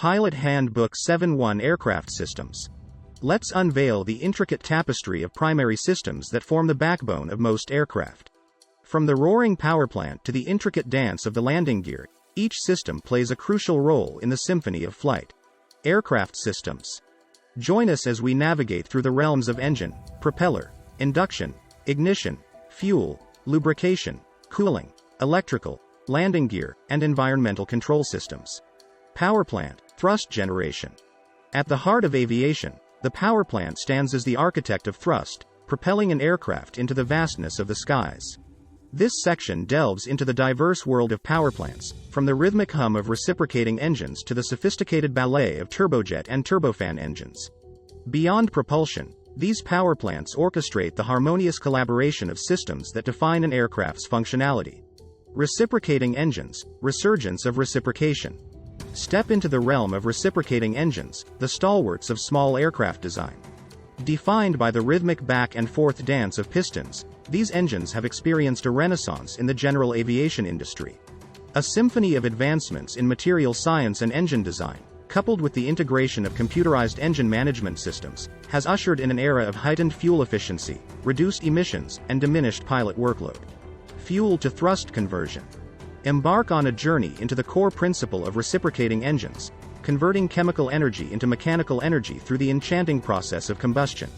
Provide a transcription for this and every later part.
Pilot Handbook 7.1 Aircraft Systems. Let's unveil the intricate tapestry of primary systems that form the backbone of most aircraft. From the roaring power plant to the intricate dance of the landing gear, each system plays a crucial role in the symphony of flight. Aircraft systems. Join us as we navigate through the realms of engine, propeller, induction, ignition, fuel, lubrication, cooling, electrical, landing gear, and environmental control systems. Power plant, thrust generation. At the heart of aviation, the power plant stands as the architect of thrust, propelling an aircraft into the vastness of the skies. This section delves into the diverse world of power plants, from the rhythmic hum of reciprocating engines to the sophisticated ballet of turbojet and turbofan engines. Beyond propulsion, these power plants orchestrate the harmonious collaboration of systems that define an aircraft's functionality. Reciprocating engines, resurgence of reciprocation. Step into the realm of reciprocating engines, the stalwarts of small aircraft design. Defined by the rhythmic back and forth dance of pistons, these engines have experienced a renaissance in the general aviation industry. A symphony of advancements in material science and engine design, coupled with the integration of computerized engine management systems, has ushered in an era of heightened fuel efficiency, reduced emissions, and diminished pilot workload. Fuel-to-thrust conversion. Embark on a journey into the core principle of reciprocating engines, converting chemical energy into mechanical energy through the enchanting process of combustion.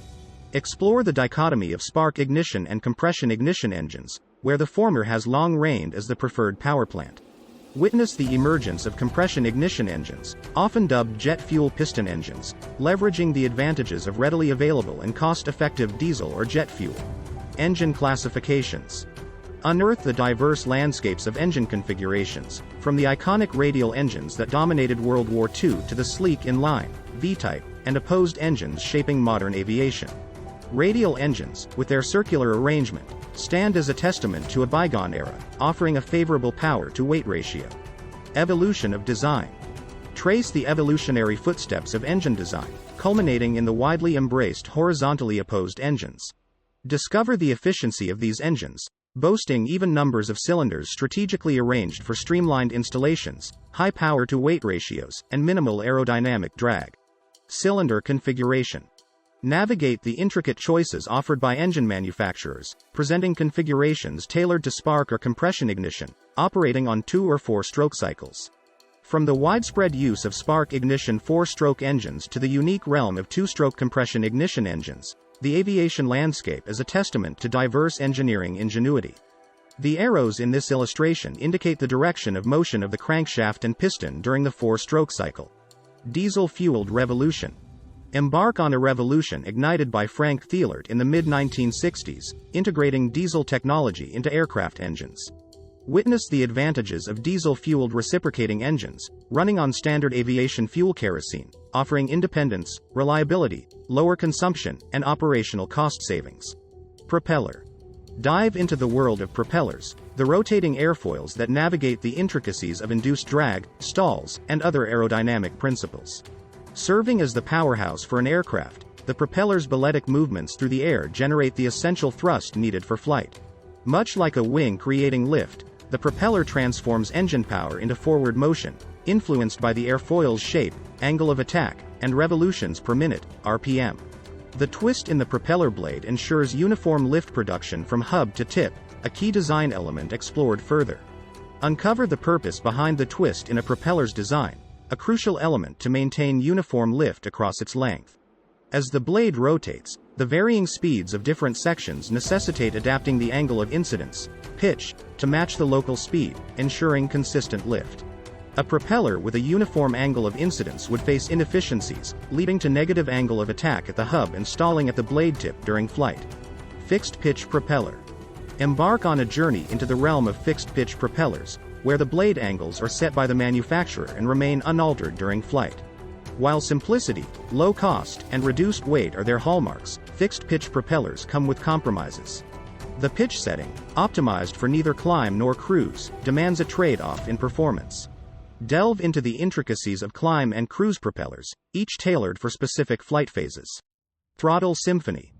Explore the dichotomy of spark ignition and compression ignition engines, where the former has long reigned as the preferred power plant. Witness the emergence of compression ignition engines, often dubbed jet fuel piston engines, leveraging the advantages of readily available and cost-effective diesel or jet fuel. Engine classifications. Unearth the diverse landscapes of engine configurations, from the iconic radial engines that dominated World War II to the sleek inline, V-type, and opposed engines shaping modern aviation. Radial engines, with their circular arrangement, stand as a testament to a bygone era, offering a favorable power-to-weight ratio. Evolution of design. Trace the evolutionary footsteps of engine design, culminating in the widely embraced horizontally opposed engines. Discover the efficiency of these engines, boasting even numbers of cylinders strategically arranged for streamlined installations, high power-to-weight ratios, and minimal aerodynamic drag. Cylinder configuration. Navigate the intricate choices offered by engine manufacturers, presenting configurations tailored to spark or compression ignition, operating on 2 or 4 stroke cycles. From the widespread use of spark ignition 4-stroke engines to the unique realm of 2-stroke compression ignition engines, the aviation landscape is a testament to diverse engineering ingenuity. The arrows in this illustration indicate the direction of motion of the crankshaft and piston during the 4-stroke cycle. Diesel-fueled revolution. Embark on a revolution ignited by Frank Thielert in the mid-1960s, integrating diesel technology into aircraft engines. Witness the advantages of diesel-fueled reciprocating engines, running on standard aviation fuel kerosene, offering independence, reliability, lower consumption, and operational cost savings. Propeller. Dive into the world of propellers, the rotating airfoils that navigate the intricacies of induced drag, stalls, and other aerodynamic principles. Serving as the powerhouse for an aircraft, the propeller's balletic movements through the air generate the essential thrust needed for flight. Much like a wing creating lift, the propeller transforms engine power into forward motion, influenced by the airfoil's shape, angle of attack, and revolutions per minute, RPM. The twist in the propeller blade ensures uniform lift production from hub to tip, a key design element explored further. Uncover the purpose behind the twist in a propeller's design, a crucial element to maintain uniform lift across its length. As the blade rotates, the varying speeds of different sections necessitate adapting the angle of incidence, pitch, to match the local speed, ensuring consistent lift. A propeller with a uniform angle of incidence would face inefficiencies, leading to negative angle of attack at the hub and stalling at the blade tip during flight. Fixed-pitch propeller. Embark on a journey into the realm of fixed-pitch propellers, where the blade angles are set by the manufacturer and remain unaltered during flight. While simplicity, low cost, and reduced weight are their hallmarks, fixed-pitch propellers come with compromises. The pitch setting, optimized for neither climb nor cruise, demands a trade-off in performance. Delve into the intricacies of climb and cruise propellers, each tailored for specific flight phases. Throttle symphony.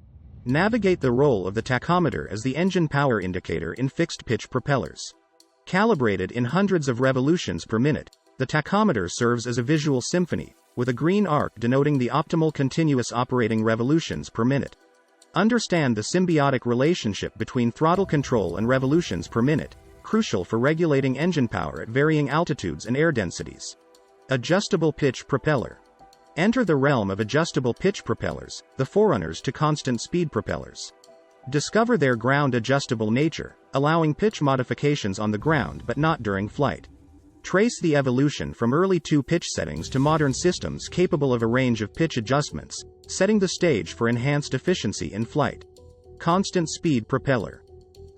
Navigate the role of the tachometer as the engine power indicator in fixed-pitch propellers. Calibrated in hundreds of revolutions per minute, The tachometer serves as a visual symphony, with a green arc denoting the optimal continuous operating revolutions per minute. Understand the symbiotic relationship between throttle control and revolutions per minute, crucial for regulating engine power at varying altitudes and air densities. Adjustable pitch propeller. Enter the realm of adjustable pitch propellers, the forerunners to constant speed propellers. Discover their ground-adjustable nature, allowing pitch modifications on the ground but not during flight. Trace the evolution from early 2-pitch settings to modern systems capable of a range of pitch adjustments, setting the stage for enhanced efficiency in flight. Constant speed propeller.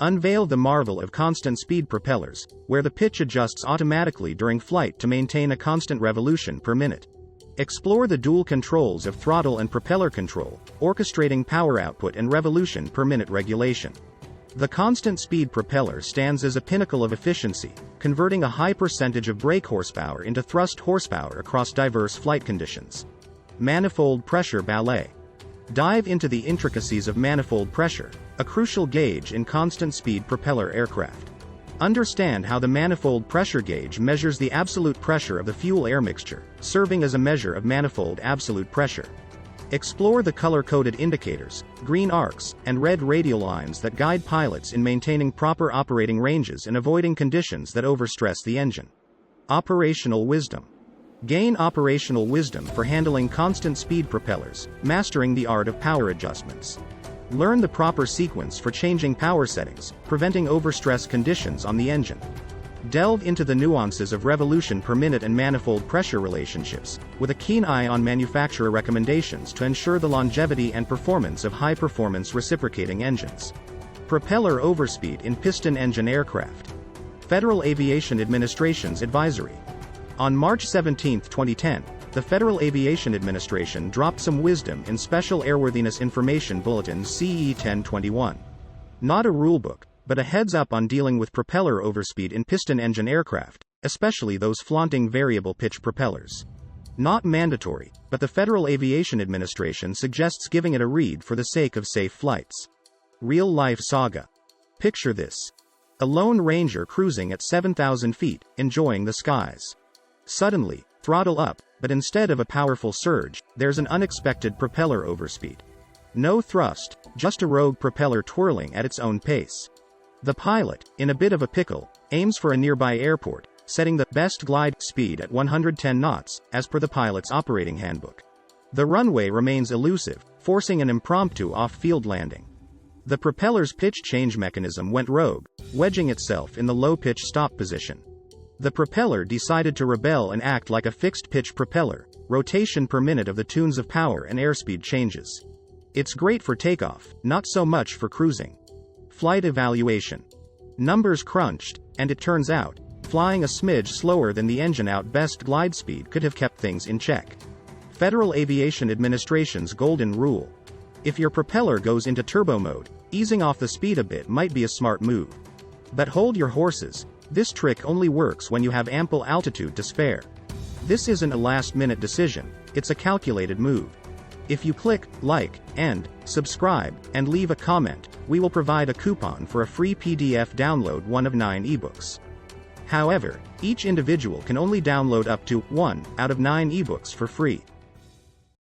Unveil the marvel of constant speed propellers, where the pitch adjusts automatically during flight to maintain a constant revolution per minute. Explore the dual controls of throttle and propeller control, orchestrating power output and revolution per minute regulation. The constant speed propeller stands as a pinnacle of efficiency, converting a high percentage of brake horsepower into thrust horsepower across diverse flight conditions. Manifold pressure ballet. Dive into the intricacies of manifold pressure, a crucial gauge in constant speed propeller aircraft. Understand how the manifold pressure gauge measures the absolute pressure of the fuel-air mixture, serving as a measure of manifold absolute pressure. Explore the color-coded indicators, green arcs, and red radial lines that guide pilots in maintaining proper operating ranges and avoiding conditions that overstress the engine. Operational wisdom. Gain operational wisdom for handling constant speed propellers, mastering the art of power adjustments. Learn the proper sequence for changing power settings, preventing overstress conditions on the engine. Delve into the nuances of revolution per minute and manifold pressure relationships, with a keen eye on manufacturer recommendations to ensure the longevity and performance of high-performance reciprocating engines. Propeller overspeed in piston engine aircraft. Federal Aviation Administration's advisory. On March 17, 2010, the Federal Aviation Administration dropped some wisdom in Special Airworthiness Information Bulletin CE 1021. Not a rulebook, but a heads-up on dealing with propeller overspeed in piston engine aircraft, especially those flaunting variable pitch propellers. Not mandatory, but the Federal Aviation Administration suggests giving it a read for the sake of safe flights. Real-life saga. Picture this. A lone ranger cruising at 7,000 feet, enjoying the skies. Suddenly, throttle up, but instead of a powerful surge, there's an unexpected propeller overspeed. No thrust, just a rogue propeller twirling at its own pace. The pilot, in a bit of a pickle, aims for a nearby airport, setting the best glide speed at 110 knots, as per the pilot's operating handbook. The runway remains elusive, forcing an impromptu off-field landing. The propeller's pitch change mechanism went rogue, wedging itself in the low-pitch stop position. The propeller decided to rebel and act like a fixed-pitch propeller, rotation per minute of the tunes of power and airspeed changes. It's great for takeoff, not so much for cruising. Flight evaluation. Numbers crunched, and it turns out, flying a smidge slower than the engine-out best glide speed could have kept things in check. Federal Aviation Administration's golden rule. If your propeller goes into turbo mode, easing off the speed a bit might be a smart move. But hold your horses. This trick only works when you have ample altitude to spare. This isn't a last-minute decision, it's a calculated move. If you click like and subscribe and leave a comment, we will provide a coupon for a free PDF download, one of 9 ebooks. However, each individual can only download up to 1 out of 9 ebooks for free.